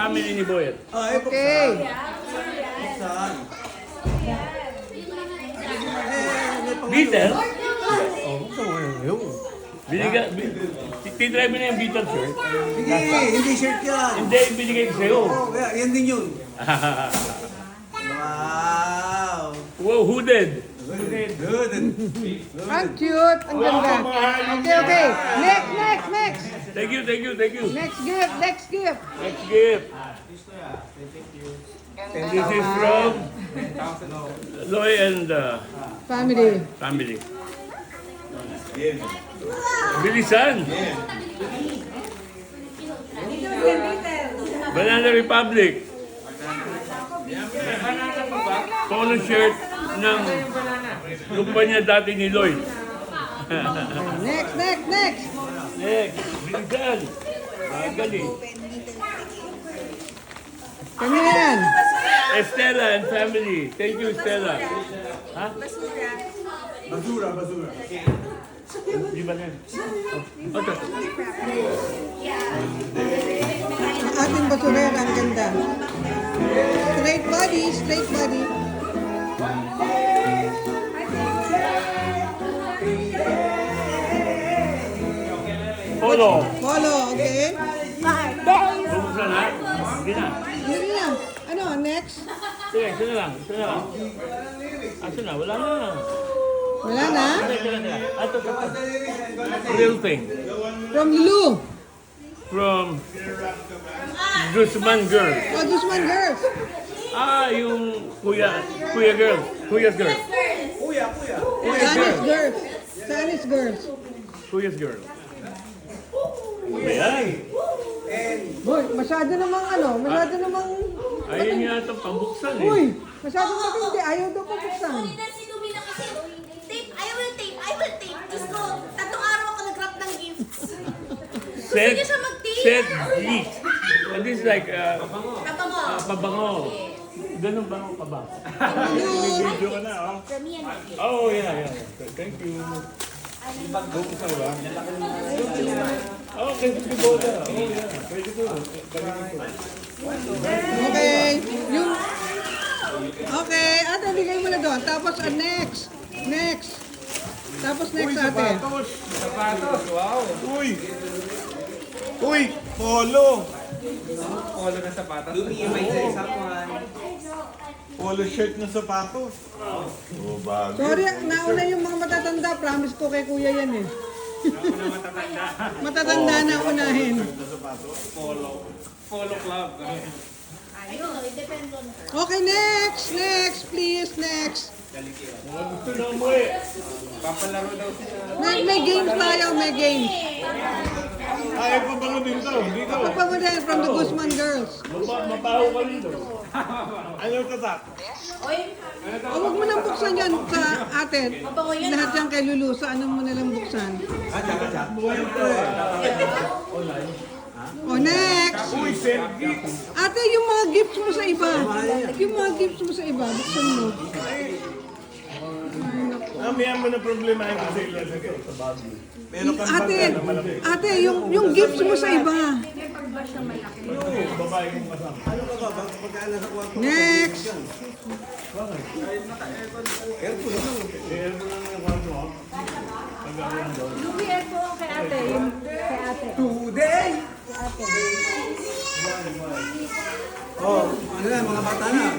family ni Boyet. Okay. Saan? Beatles? Oh, gusto mo yun. Tinry mo na yung Beatles shirt? Sige, hindi shirt yan. Hindi, binigay ko sa'yo. Oo, kaya yan din yun. Wow. Wow, who did? Good. Ang cute. Ang ganda. Okay, okay. Next. Thank you. Next gift. Next gift. This is from Loy and Family. family. Bilisan. Banana Republic. Polo shirt ng kumpanya dati ni Lloyd. Next. Next. Bilisan. Magaling. Kanina yan. Estella and family. Thank you, Estella. Ha? Basura. Di ba yan? Okay. Ang ating basurera. Ang ganda. Straight body. Polo. Polo, okay? Bubuksan na? Hindi na. Hindi na. Ano, next? Sige, ito na lang. Asa na? Wala na. Wala na? Ito. Real thing. From Lulu. From Guzman Girl. Oh, Guzman Girls. Yung Kuya Girl. Kuya's Girl. Spanish Girls. Kuya's Girl. Ayan. Boy, masyado namang Ayun nga ito, pambuksan eh. Uy, masyadong matindi. Ayaw daw pabuksan. I will tape. Diyos ko, 3 araw ako nag-wrap ng gifts. Set niya siya mag-tape. gift. And this is like, Tabango. pabango. Ganun ba ako ba? Video ka na, oh. For me and my gift. Oh, yeah. Thank you. Bubuksan ba? Oh, kasi si Boda. Oh, yeah. Pwede ko. Okay. Okay, ate, bigay mo na doon. Tapos, next. Tapos next, ate. Sapatos. Wow. Uy, polo. Polo na sapatos. Lumiyamay sa isang one. Polo shirt na sapatos. Oh, bago. Sorry, nauna yung mga matatanda. Promise ko kay kuya yan eh. Matatanda na unahin. Polo club. Ayun, it depends on her. Okay, next, please, next. Gusto na umuwi. Papalaro daw siya. May games tayo, may games. Ay, pabango din to. Dito. Pagpamodel from the Guzman Girls. Mapaho ka dito. Ano ka ta? O, huwag mo nang buksan yan sa ate. Mabango yan, Lahat yan kay Lulu. Sa ano mo nalang buksan. O, next. Uy, service. Ate, yung mga gifts mo sa iba. Buksan mo. Mayan mo na problema yung kasi sa bago. Meron kang Ate, yung gifts mo sa iba. Babae kong kasama. ano ka ba? Pagkaan sa kwarto. Next. Aircon lang. Ayan mo lang yung kwarto, ha? Pag-aroon doon. Lumier po kay ate. Today! Oh, ano yan, mga bata na.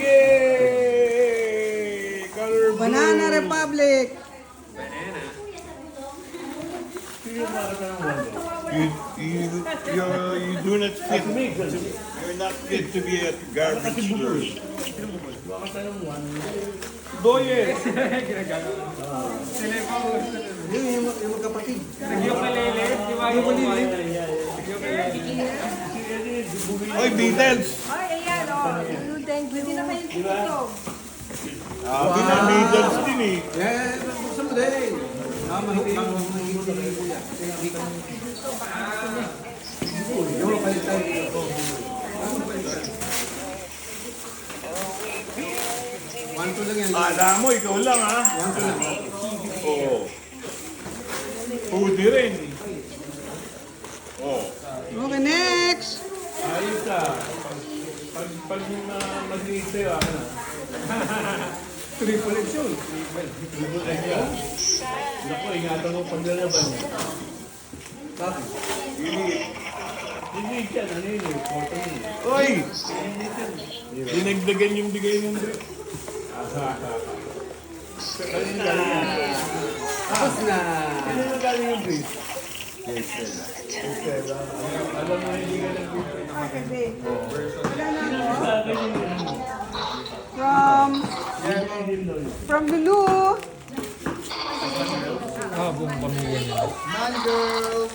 Yay! Color blue. Banana Republic. You do not fit. You're not fit to be a garbage church. Boye! Yung magkapatid. Nag-ukulele. Di ba yung Oy, Beatles! Beatles din eh. Buksan mo din. Yung kalit tayo. One, two lang yan. Alam mo, ikaw lang ha. One, two lang. Oo. Pudi rin. Oh. Okay, next. Ayos ka. Pag mag-iig sa'yo, ako na. Triple X yun. Triple X yan. Naku, ingatan mo pag nalaban. Hindi siya, ano yun eh. Photo yun eh. Oy! Dinagdagan yung bigay ng drip. Kanina galing yan. Tapos na. Kanina galing yung brief. Stella. Alam mo, hindi ka nag-brief. Okay, babe. Wala na ako. Sa akin yun. From Lulu. Buong pamilya niya. Man girls!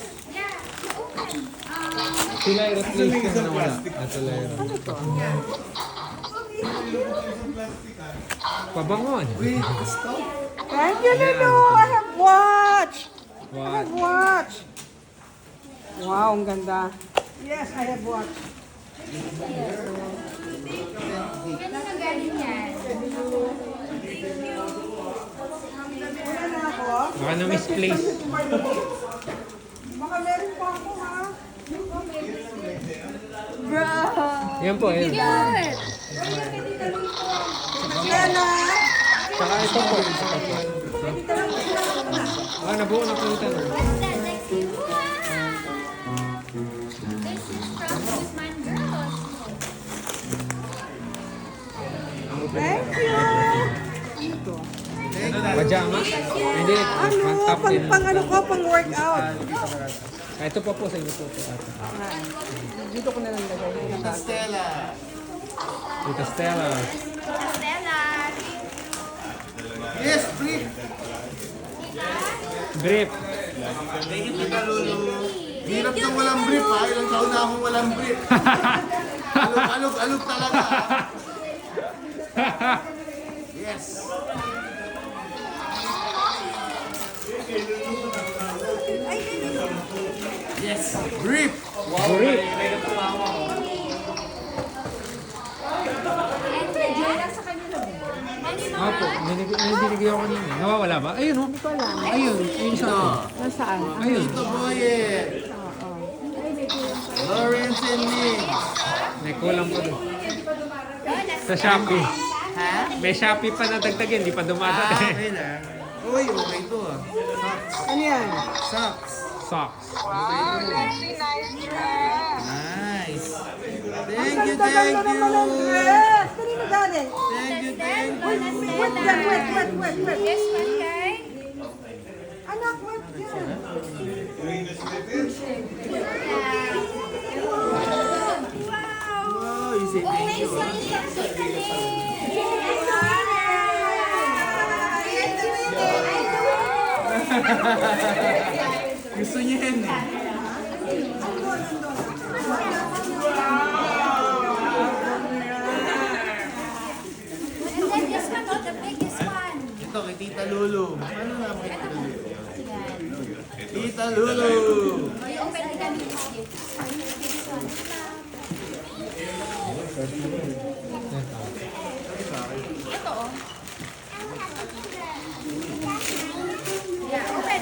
Sila i-replace ko na wala. Ito lang. Pabangon. Thank you, Lulu. I have watch. I What? have watch. Wow, ang ganda. Yes, I have watch. Ganun ang galing yan. Wala na ako. Baka na-misplace. Baka meron pa ako, ha? Bro! Yan po, yan. Cute! Stella. Saka ito po. Nabuo na po ito. What's that next to you? This is from Guzman Girls. Thank you. Pajamas? Hindi. Ano, Top din. pang ano ko, pang workout. Ito pa po sa inyo po. Dito ko na lang lagay. Stella! Tita Stella. Stella! Yes, brief! Drip. Hirap ng walang brief ha. Ilang taon na akong walang brief. Alog talaga. Yes. Yes, brief. Drip. Opo, binigyan ko kanina. Nawawala ba? Ayun o. Ayun. Ayun sa akin. Nasaan? Ayun. Ito boye. Lawrence and Nick. May kulang pa doon. Sa Shopee. Ha? May Shopee pa na dagdagin. Hindi pa dumadating. Okay lang. Uy, okay to ah. Ano yan? Socks. Socks. Really nice dress. Nice. Thank you, Ganda thank naman you. ang dress. Kanino galing? Thank you, thank you. Wait yan, wait. This one, kay? Anak, wait yan. Wow, you say Oh, thank may you. sexy ka din! Gusto niya yan eh. And then this one, oh, the biggest one. Ito kay Tita Lulu. Ano na kay Tita Lulu? Yan. Tita Lulu! May open ka ng gift. This one. Ito, oh. Yeah, open.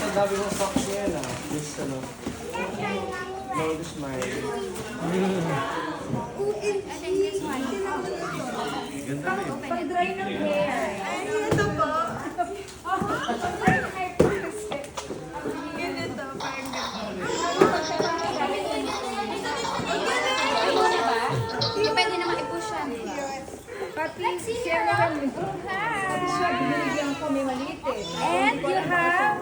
Ang dami ng socks niya na. Yes, ano. Lord smile. And then this one. Pag-dry ng hair. Ay, ito po. Pag-dry ng hair po kasi. Ganito, parang ganito. Pwede naman i-push yan. Let's see here. Binigyan ko may maliit eh. And you have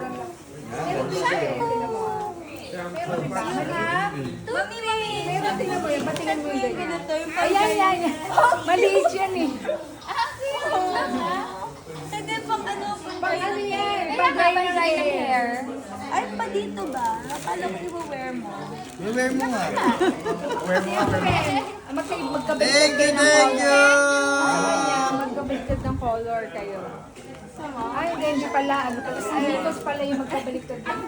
shampoo. You have toothpaste. Pero tingnan mo yan, patingin mo yung ganyan. Ayan, yan. Maliit yan eh. And then pang ano, Pag ano yan? Kailan Pag ka ba dry ng hair? Ay, pa dito ba? Akala ko i-wear mo. Wear mo nga. Magkabit Thank you, thank you! magkabit ng color kayo. Ay, hindi pala. Ano pala? Ay, ito pala yung magkabaliktad ng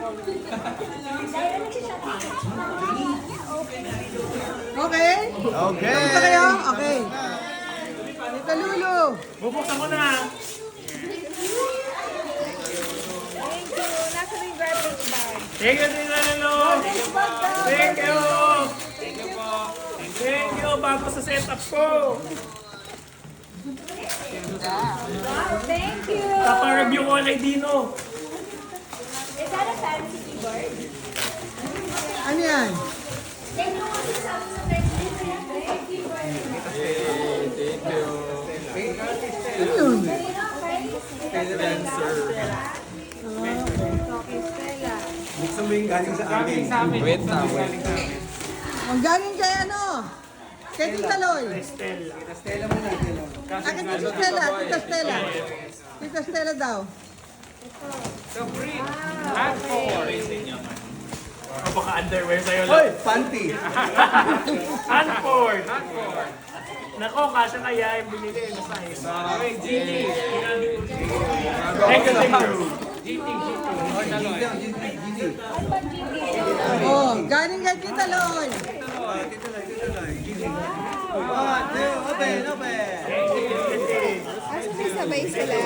Okay? Okay. Tapos na kayo? Okay. Tita Lulu. Bubuksan mo na. Thank you. Nasa yung garbage bag. Thank you, Tita Lulu. Thank you. Thank you po. Thank you. Bago sa setup ko. Wow, thank you. Papa-review ko kay Dino. Is that a fancy keyboard? Ano yan? Then yung kasi sabi sa fancy keyboard. Ano yun? Okay, Stella. Buksan mo yung galing sa amin. Wait lang, wait. Ang galing kay ano? Kay Tita Loy. Stella. Stella muna, Stella. Akin Tita Stella. Tita Stella. Tita Stella daw. O baka underwear sa'yo Hoy! lang. Panty! Hanford. Nako, kasha kaya yung binili na size. GT. Thank you, thank you. GT. Oh, galing kay Tita Loy. Open, open! Asa may sabay sila?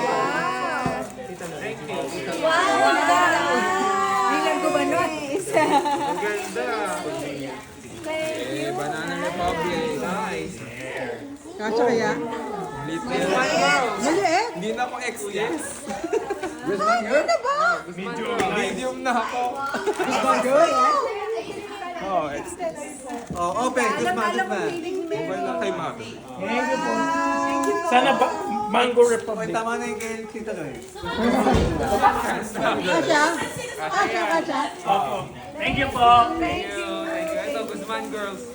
Bilang gumanon. Isa. Banana Republic. Nice. Kasha kaya? Maliit? Hindi na ako XS. Ano na ba? Medium na ako. Oh, open. Guzman, Guzman. Mobile lang kay Mami. Thank you po. Sana Mango Republic. Tama na yung kay Tita Loy. Kasha? Kasha? Opo. Thank you po. Thank you. Ito, Guzman girls.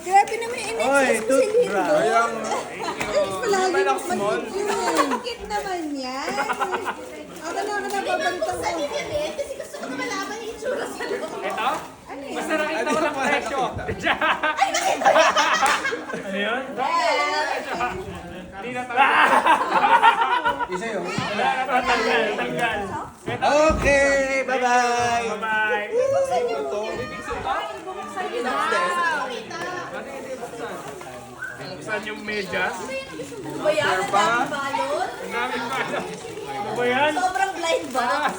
Grabe naman yung Oy, in-excess ko si Lindo. Ayang, Palagi lang small. Bakit naman yan? Ako na babalitan ko. Kasi gusto ko na malaman yung itsura sa loob. Ito? Basta nakita ko ng presyo. Ano yun? Hindi na isa yun. Tanggal. Okay, bye-bye. Bye-bye. Saan yung medyas? Ba yan? Ang daming balon? Ang daming pala. Ano ba yan? Sobrang blind box.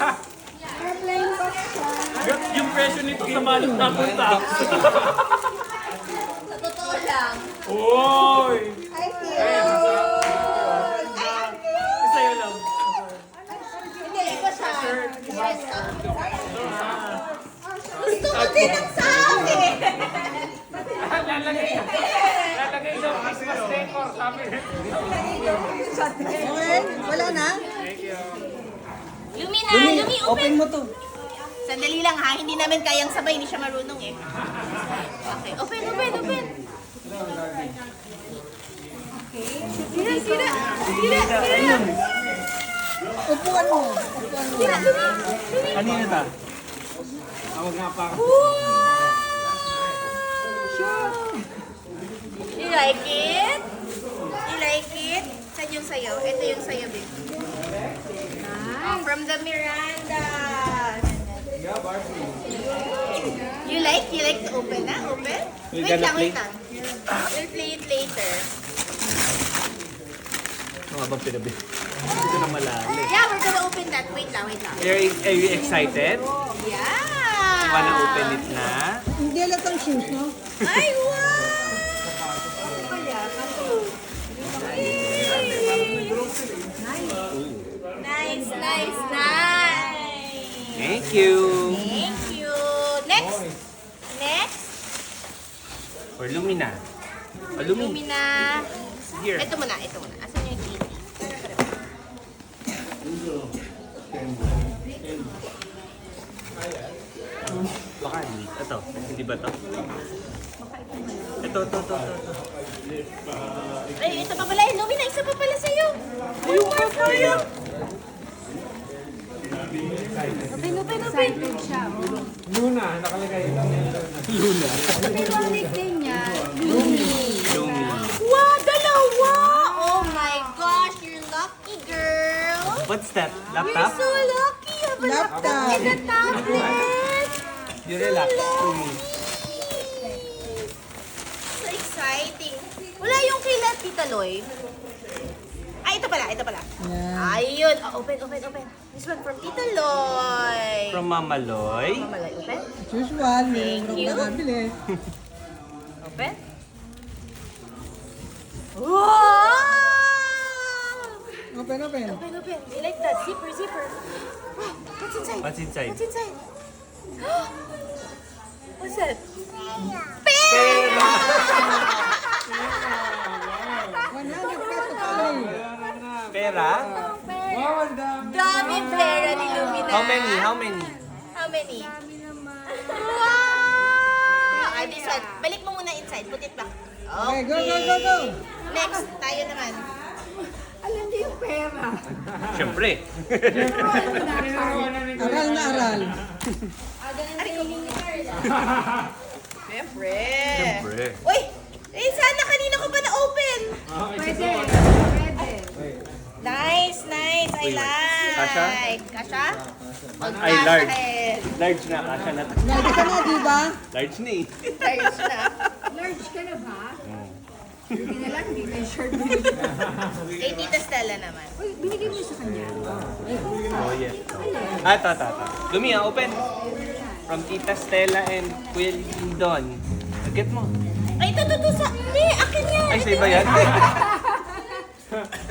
Yung presyo nito sa malot na punta. Sa totoo lang. Uy! Ay, cute. Sa'yo lang. Hindi, iba siya. Yes. Gusto ko din ang sa akin. Lalagay daw Christmas decor. Sabi Okay? Wala na? Lumi na, Lumi, open. mo to. Sandali lang ha, hindi namin kayang sabay, hindi siya marunong eh. Okay, open. Sira. Upuan mo. Sira, Lumi. Kanina ta? Tawag nga pa. You like it? You like it? Saan yung sayo? Ito yung sayo, babe. Oh, from the Miranda. You like to open na? Open? Wait lang. We'll play it later. Mga bang pinabi? Ito na malalim. Yeah, we're gonna open that. Wait lang. Are you excited? Yeah! Wanna open it na? Hindi alatang shoes, no? Ay, wow! Nice. Thank you. Thank you. Next. Or Lumina. Lumina. Here. Ito muna. Asan yung kitty? Baka hindi. Ito. Hindi ba to? Ito. Ay, ito pa pala. Lumina, isa pa pala sa'yo. Yung more for you. Open. Excited siya. Luna. Nakalagay lang yan. Luna. Pero ang nickname niya, Lumi. Wow, dalawa! Oh my gosh, you're lucky, girl. What's that? You're Laptop? so lucky. You have a laptop and a tablet. You relax. So exciting. Wala yung kay Tita Loy. Ay, ito pala, ito pala. Yan. Ayun. Oh, open. This one from Tita Loy. From Mama Loy. Mama Loy, open. As usual, Thank meron you. akong nakabili. Open. Wow! Open. Open. I like that. Zipper. Wow, what's inside? What's inside? What's inside? What's that? Pera! 100 pesos only. Pera? Dami pera ni Lumina. How many? How many? How many? Wow! Ay, this one. Balik mo muna inside. Put it back. Okay, go. Next, tayo naman. Alam niyo yung pera. Siyempre. Aral na aral. Siyempre. Siyempre. Uy! Eh, sana kanina ko pa na-open. Pwede. Nice. I Wait, like. Kasha? Kasha? Ay, large. Magkakahead. Large na. Kasha na. Lagi ka na, di ba? Large na eh. Large na. Large ka na ba? Hindi na lang, hindi na yung shirt. Kay Tita Stella naman. Uy, binigay mo sa kanya. Oh, yes. Ah, ito. Lumia, open. From Tita Stella and Kuya Lindon. Get mo. Ay, ito sa... Hindi, akin yan. Ay, sa iba yan.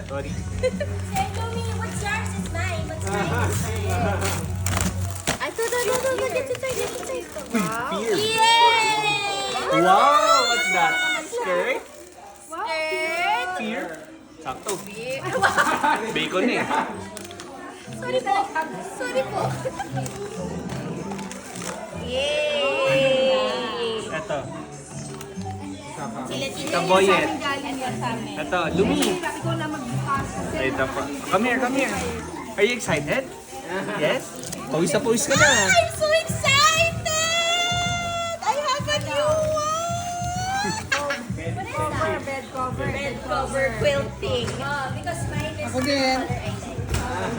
Sorry. Say to me, what's yours is mine. What's mine is mine. Ay, ito. Get inside. Wow. Beer. Yay! Wow! What's that? Skirt? Skirt. Beer? Sakto. Beer. Bacon eh. Sorry po. Yay! Ito. Sila Tita Kaboyet. Galing yan sa amin. Ito. Lumi. Ikaw na magbukas. Kasi Ito pa. Come here. Are you excited? Yes? Pawis na pawis ka na. I'm so excited! I have a new one! What is that? bed cover. Bed cover quilting. Because mine is Ako din.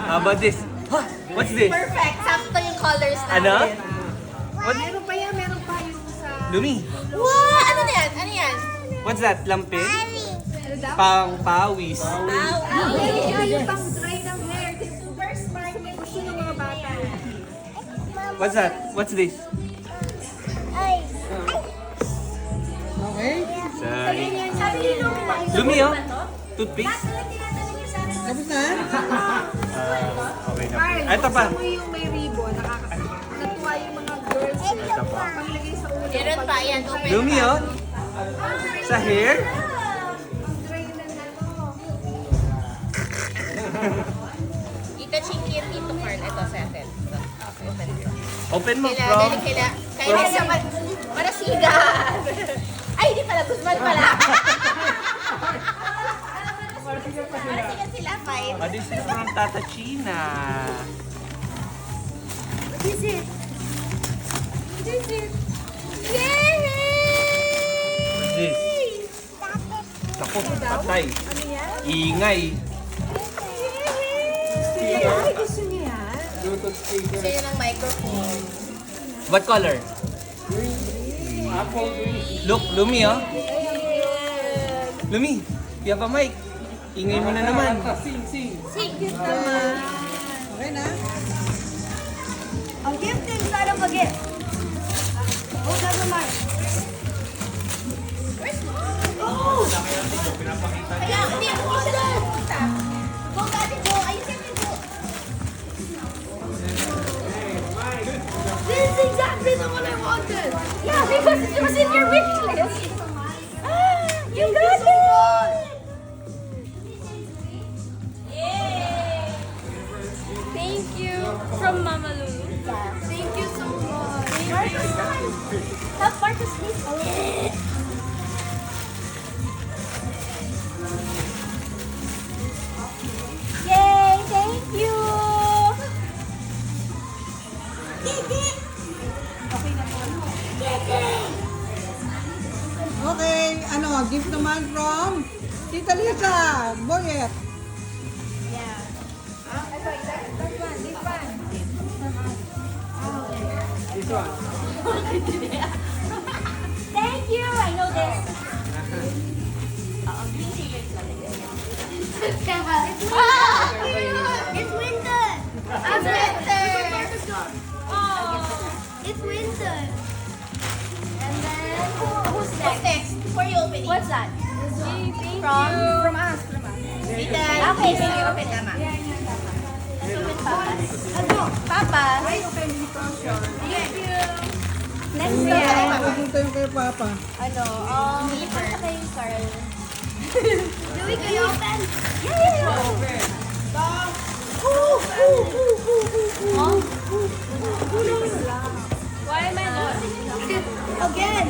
How about this? Huh? What's this? perfect. Sakto yung colors natin. Ano? What? Meron pa yung sa... Lumi. Wow! Ano yan? What's that? Lampin? Ano daw? Pang pawis. Yung pang dry ng hair. Super smart. Gusto ng mga bata. What's that? What's this? Okay? Sorry. Sabi ni Lumina. Lumi oh. Toothpaste? Tapos na? Okay na. Carl, Ito pa. gusto mo yung may ribbon. Natuwa yung mga girls. Ito pa. Panglagay sa ulo. Meron pa yan. Open. Lumi oh. Sa hair? Dry na ano. Tita Chinky and Tito Carl. Ito sa atin. Ito. Open. Open mo Kailangan, from... kailangan naman. Marasigan. Ay, di pala. Guzman pala. Marasigan sila. 5. Oh, this is from Tata China. What is it? Yay! What's this? Ako, patay. Ingay. Ay, gusto niya yan. Gusto yun ng microphone. What color? Look, Lumi oh. Lumi, you have a mic. Ingay mo na naman. Sing. Okay na? Ang gift inside of a gift. Oh, never mind. Kaya, hindi ako isa pupunta. Go, Daddy, go. Ayusin mo, go. This is exactly the one I wanted. Yeah, because it was in your wish list. You got it! Yay! Thank you. From Mama Lulu. Thank you so much. Marcus, help Marcus, please. Yay! Thank you! Okay, gift naman from Tita Lisa, Boyet. Yeah. This one. Thank you! I know this. It's winter! It's winter! It's winter! And then, who's next? Before you open it. What's that? From us. Okay, so you open them. Let's open Papa's. Papa's. Thank you. Next one. Pupunta yung kay Papa. Ano, ipon sa kay Carl. Louie, can you open? Yeah. Why am I lost? Again.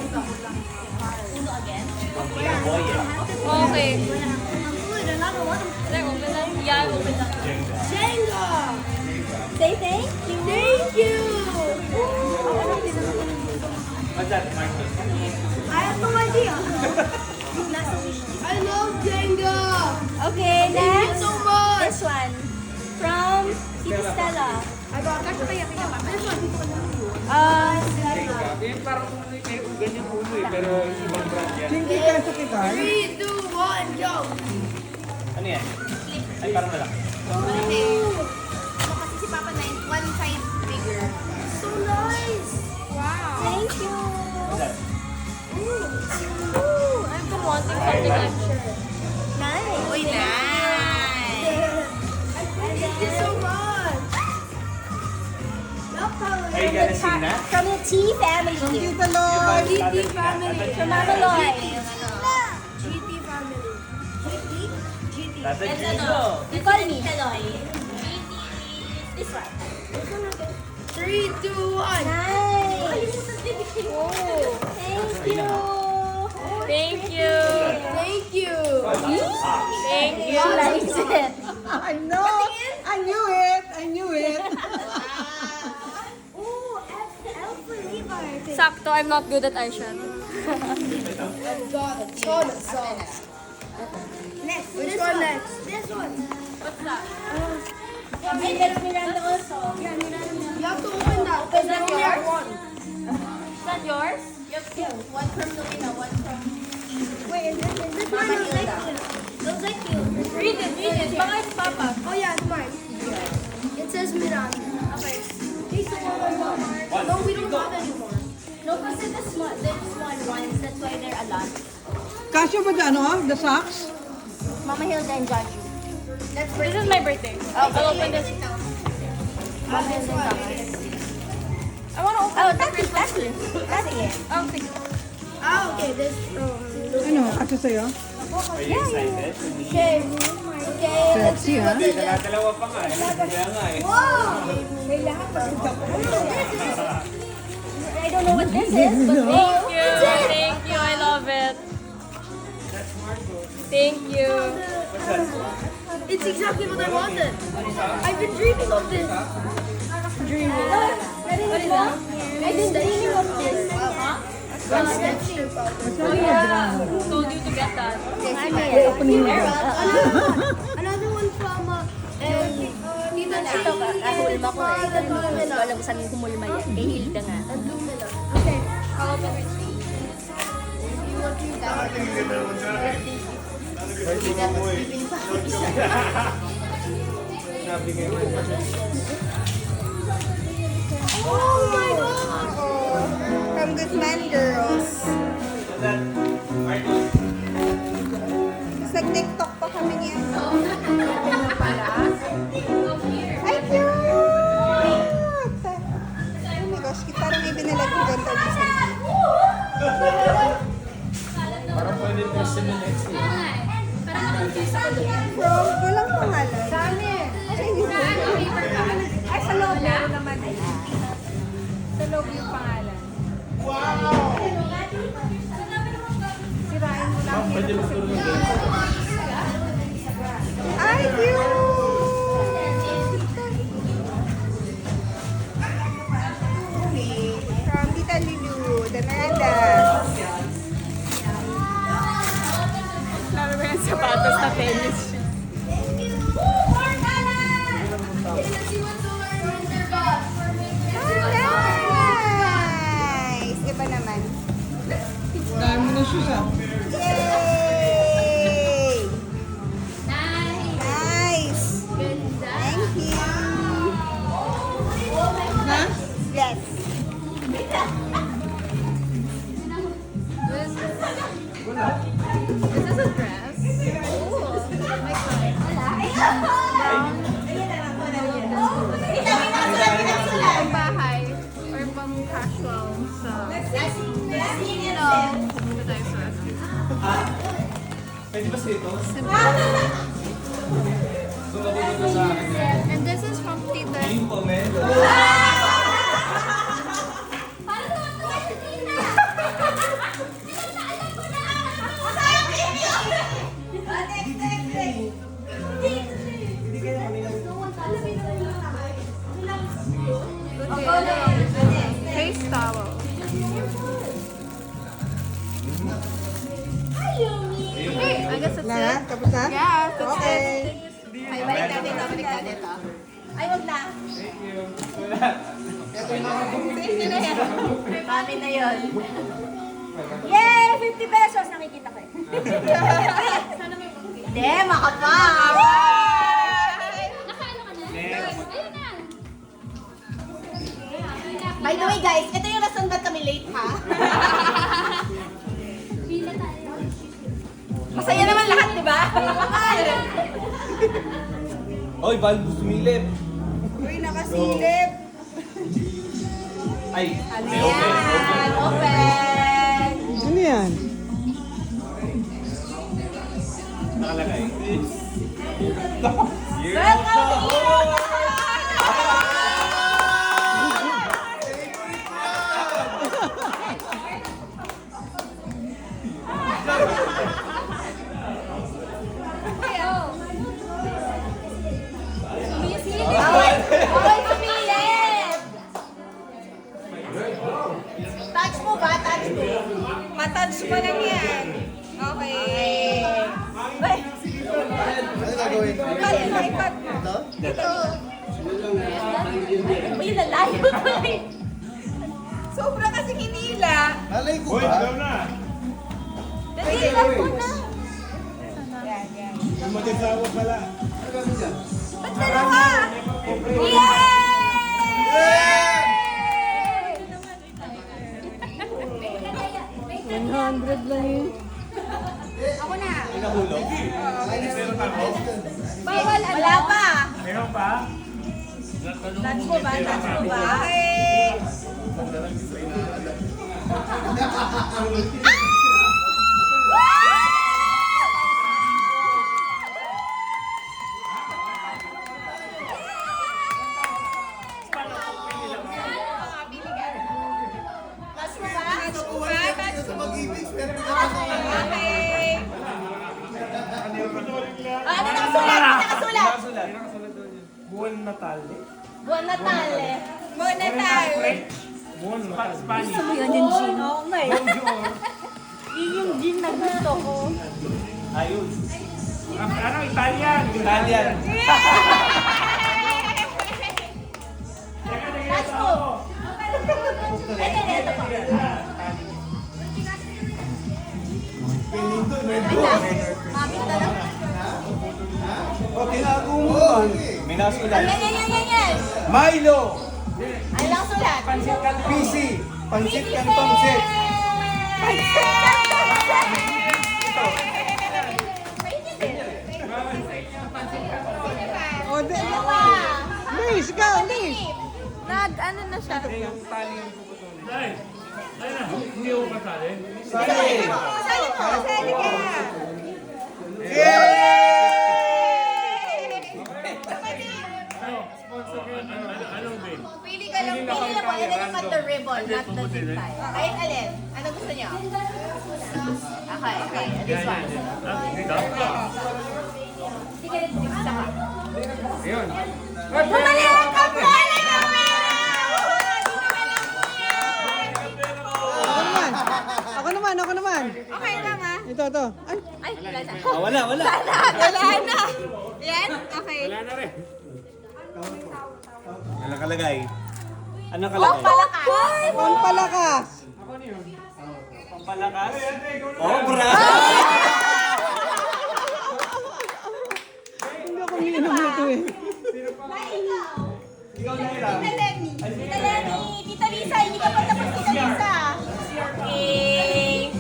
Uno again? Okay. Good, another one. Can I open them? Yeah, I open them. Jenga. Say thank you. Thank you. What's that, Marcus? I have no idea. Nasa wish list. I love Jenga. Okay, next. So much. This one. From Tita Stella. I got that. This one. Yung parang may ganyan ulo eh, pero ibang brand yan. Chinky peso kita. 3, 2, 1, go. Ano yan? Ay, parang malaki. Kasi si Papa 9, one size bigger. So nice. Wow. Thank you. What's that? I've been wanting something like sure. Nice. Uy, nice. Thank you so much. Are you gonna sing that? From the T family. From Tita Lloyd. GT family. From Mama Lloyd. GT family. GT. Tata And Gino. you call me. This one. 3, 2, 1. Nice. Oh. Thank you. Thank you. Thank you. Thank She you. likes it. I know. I knew it. I knew it. Oh, elf reliever. Sakto, I'm not good at eyeshadow. Got a ton of sauce. Next. Which one next? This one. What's that? And there's Miranda also. Yeah, Miranda. You have to open that. Because I only have one. Is that yours? You have two. One from Lumina, one from... Wait, is this one looks like you. Looks like you. Read it. Baka it's Papa. Oh yeah, it's mine. It says Miranda. Okay. Hey, so one. No, we don't have anymore. No, kasi the small ones. That's why they're a lot. Kasya ba dyan, ano? The socks? Mama Hilda and Joju. That's This is my birthday. I'll open this. Mama Hilda and Joju. I want to open Oh, the that's it. Christmas That's it. list. That's it. Oh, sige. Oh, okay. This. Ano? Kasya sa'yo? Are you excited? Okay. Okay. Let's Sexy, ha? Dalawa pa nga eh. Kaya nga eh. Wow! I don't know what this is, but Thank you. Thank you. I love it. Thank you. it's exactly what I wanted. I've been dreaming of this. Dreaming? What is that? I've been dreaming of this. Who told you to get that? Another one from Tita Ito ka, hulma ko eh. Hindi ko alam kung saan yung humulma yan. Kay Hilda nga. Okay. I'll open it. Oh my God! From Guzman Girls. What's that? Marcus. Sa TikTok pa kami niya. Ay, cute! Oh my gosh, parang may binalagyan to isa. Parang pwede person na next eh. From, walang pangalan. Sa amin. Ay, sa loob na? Sa loob yung pangalan. Sirain mo lang. Pwede magtulong ng ganito. Ay, cute! From Tita Lilu, the Mirandas. Sabi mo yung sapatos na tennis siya. shoes ah. Yay! Nice! Thank you! Na? Yes! This is a dress. Oh, my God. Pang bahay or pang casual sa Pwede ba sa ito? And this is from Tita. Yung pomelo. Face towel. Okay, I guess that's Na? it. Tapos na? Yeah, that's Okay. it. Ay, balik ka dito, balik ka dito. Ay, wag na. Mami na yun. Yay! 50 pesos! Nakikita ko eh. Hindi, makapal! Nakaano ka na? Ayun na. By the way guys, ito yung rason ba't kami late ha? Pila tayo. Masaya naman lahat, di ba? Oy, Valvo sumilip. Uy, nakasilip. Ay, Ano may open. yan? Open! Ano yan? Nakalagay. Welcome! Bawal! Bawal sumilip! Touch mo ba? Touch mo? Matouch pa lang yan. Okay. Ay, Ano gagawin? Ipad mo. ito. May lalayo pa eh. Sobra kasi hinila. Alay ko Boy, ba? ikaw na. Natilan ko na. Yung mag-asawa pala. Ba't dalawa? Yay! 100 lang yun. Ako na. Nahulog. Bawal ano? Wala pa. Meron pa? Touch mo ba? Touch mo ba? Okay. Touch mo ba? Mag-ibig, pero Okay. Ano nakasulat? Ano nakasulat? Buwan Natal. Buwan Natal eh. Buwan Natal. Buwan Natal. Spanish. Gusto mo yun yung gin? Oo nga eh. Yun yung gin na gusto ko. Ayun. Ano? Italian. Italian. Touch mo. Ito pa. Makita lang. O, tinago mo man. May nasulat. Yan. Milo! Ano lang sulat? PC! Pansit Canton Set! O, Liz, ikaw, Liz. Nag-ano na siya. Ay, ayun na. Hindi ako kasali. Sali mo. Sali ka. Anong babe? Pili ka lang. Pili na po. Ito naman the ribbon, not the zip tie. Kahit alin. Ano gusto niyo? Okay. This one. Dito? Isa ka. Ayun. Bumalik ang kapala namin! Ako naman. Okay lang ah. Ito. Ay, Ay, wala na. Wala. Wala na. Yan? Okay. Wala na rin. Ano nakalagay? Ano Oh, nakalagay? palakas! pampalakas. Pampalakas. Obra! Hindi ako umiinom nito eh. Ikaw na hirap. Tita Lenny. Tita Lenny. Tita Lisa. Hindi ka pa tapos, Tita Lisa. Okay.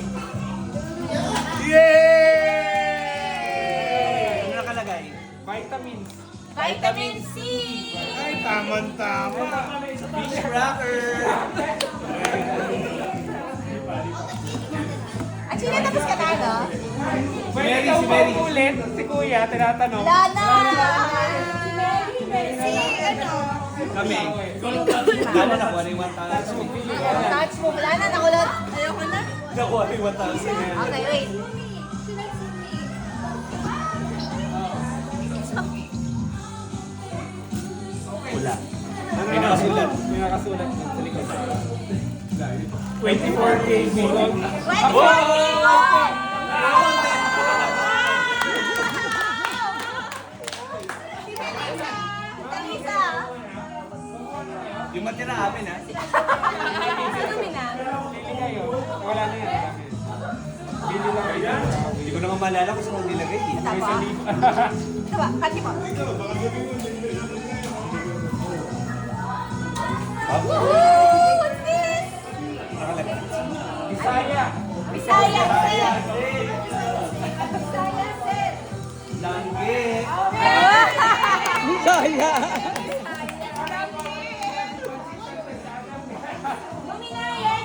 Ano nakalagay? Vitamins. Vitamin C. Ay, tama. Beach rocker! Actually, tapos ka na, no? Pwede daw ba ulit? Si Kuya, tinatanong. Wala na. Si ano? Kami. Gano'n nakuha na yung 1,000. Touch mo. Wala na. Nakulot. Ayoko na. Nakuha na yung 1,000 yan. Okay, wait. Wala. May nakasulat. May nakasulat sa likod. 24 kg. Yung matira amin ha. Bili kayo. Wala na yan. Bili lang kayo. Hindi ko na nga maalala kung saan nilagay eh. Diba? Kati mo. Woohoo! What's this? Nakalagay. Bisaya. Bisaya set. Bisaya set. Langge. Bisaya. Luminayan.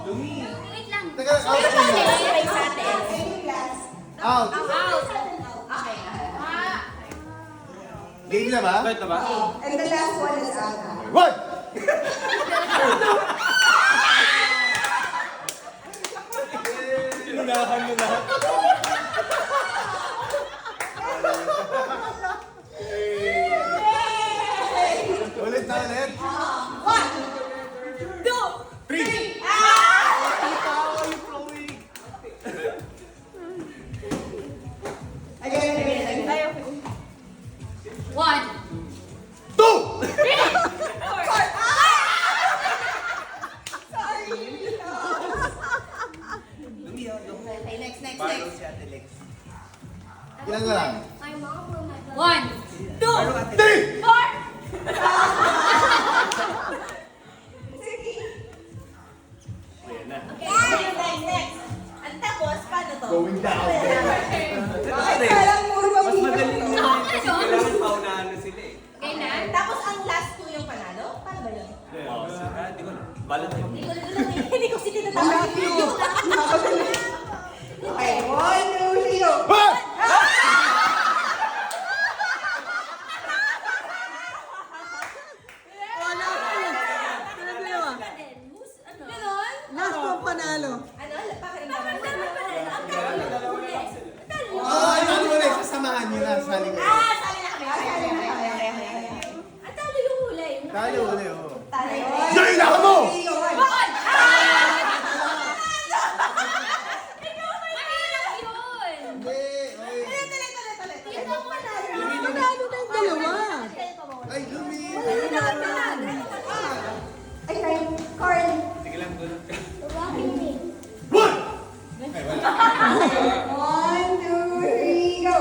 Lumi. Wait lang. Teka, out Ano na pa yan. rin sa atin? Out. Out. Okay. Game na ba? Ito ba? And the last one is Anna. One! Inunahan mo lahat. Ulit na ulit. One, two, three. One. Two! Lumi ha. Okay, next. Parang si Ate Lex. Ilan na lang? One, two, Three! four. Okay, next. Ang tapos, paano to? Going down. Mas madali naman kasi kailangan paunahan na sila eh. Okay na? Tapos ang last two yung panalo? Paano ba yun? Hindi ko na. Balat mo. Hindi ko sila natawag. Okay, 1, 2, 3, go. One! Ganon? Last one panalo. Ano? Pakiramdaman ko. Ang talo. Ay, ano mo na, sasamahan nyo na sa lingkod. Sali na kami. Okay. Ang talo yung huli. Tayo ulit, oo. Talo yun. Yan ako mo! Bakit? Ikaw mahirap yun. Hindi, ay. Ikaw ang panalo. Panalo tayong dalawa. Ay, lumi. Ay, Carl. Sige lang doon. One! 1, 2, 3, go.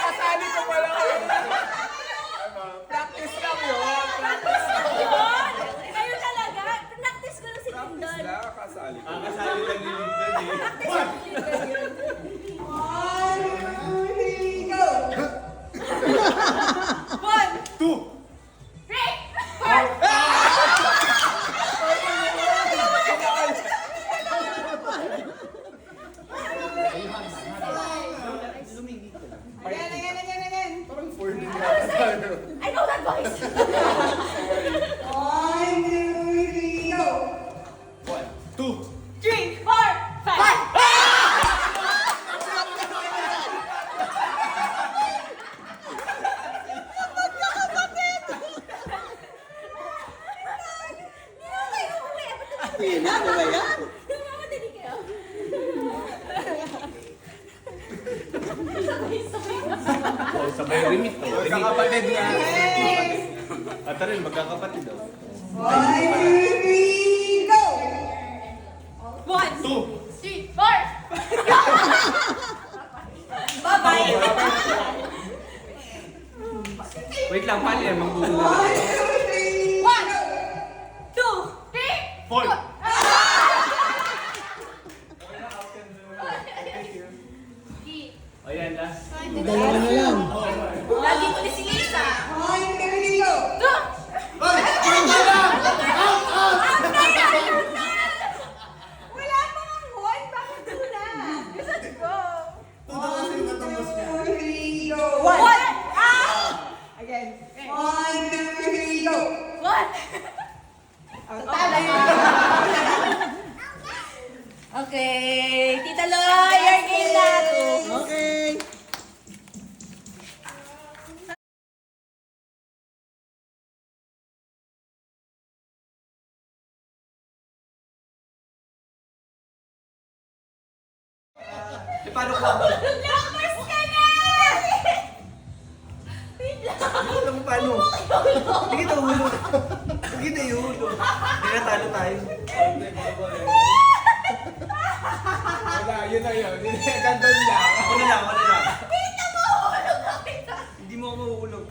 Kasali ko pala. Practice lang yun. Kayo talaga. Practice ko lang si Tindol. Kasali. Ang kasali lang ni Lindan eh. 1, 2, 3, go. Two! Three. Again. I know that voice. 1, 2, 3, go. Two! 3, 4, 5. Pina, ano ba yan? Namamadali kayo. Sabay-sabay. May remit to. Magkakapatid na. At rin, magkakapatid daw. 1, 2, 3, go! 1, 2, 3, 4! Bye-bye! Wait lang, paano yan? Magbubulo. 1, 2, 3, 4. O yan, last. Dalawa na lang. Lagi ko ni si Lisa. 1, 2, 3, go! Wala pa nga one. Bakit tuna? Let's go. 1, 2, 3, go! 1. Again. 1, 2, 3, go! 1. Okay. Tita Loy, your game na. Okay. Paano ko? Numbers ka na! Wait lang. Alam mo paano? Hindi kita hulog. Hindi kita ihulog. Hindi na talo tayo. Wala, yun na yun. Gandun lang. Ako na lang, ako na lang. Kita mo, hulog na kita. Hindi mo ako mahuhulog.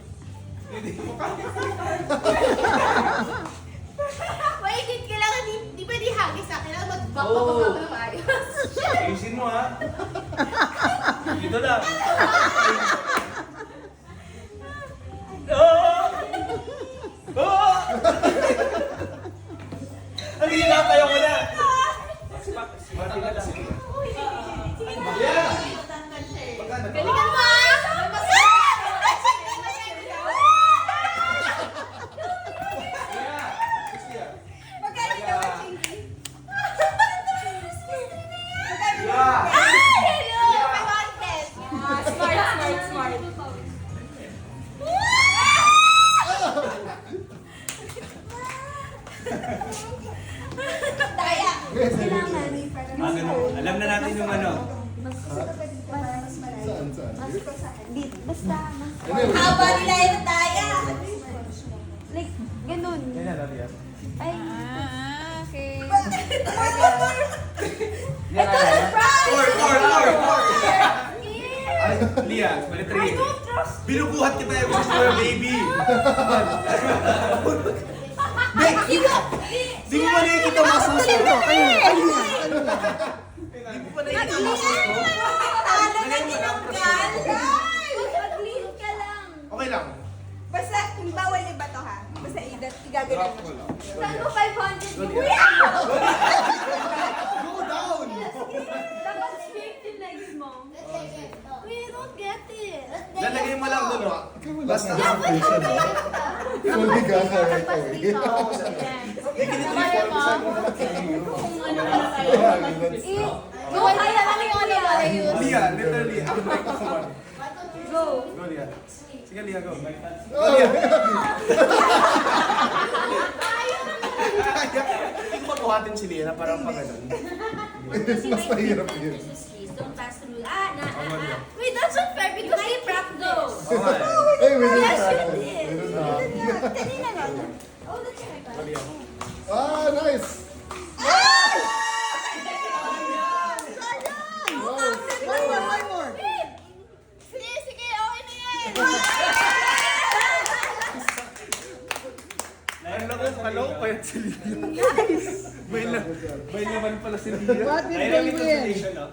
Mahigit kailangan di pwede hagis sa akin. Kailangan mag-back Oo. pa ng ayos. Ayusin mo ha. Dito lang. Oh! Oh! Ang hinapay ako na. Mati na lang. Galingan mo! Magaling ka ba, Chinky? Yeah. Hello! I want it! Smart. Daya! Kailangan. Alam na natin yung ano. Saan, saan? Basta. Haba nila yung daya! Like, ganun. Ay. Okay. Ito, surprise! Four. Yeah. Ay, Lia, bali I 3. don't trust Binubuhat kita yung gusto mo, baby. Di mo ba nakikita ang masuso? Di mo ba nakikita ang masuso? Talo na tinanggal! Mag-lead ka lang. Okay lang. Basta, yung bawal yung bato ha. Basta igagalan mo. Saan mo 500? Go down! Dapat straight yung legs mo. We don't get it. Lalagay mo lang doon, oh. Basta concentration, no? Fully gasa right away. Go, kaya ano yung ano ba? Lia, literally, I'm like the one. Go. Go, Lia. Sige, Lia, go. Hindi ko mabuhatin si Lia na parang pagano'n. Mas mahirap yun. Don't pass through. Wait, that's unfair because I practice. Hey, we didn't Yes, you practice. did. We did not. Kanina lang. Oh, that's right. Ah, nice! One more. Sige, okay na yan! Kalaw pa yan si Lia. May naman pala si Lia. What did Ayun they ang win? interpretation, oh.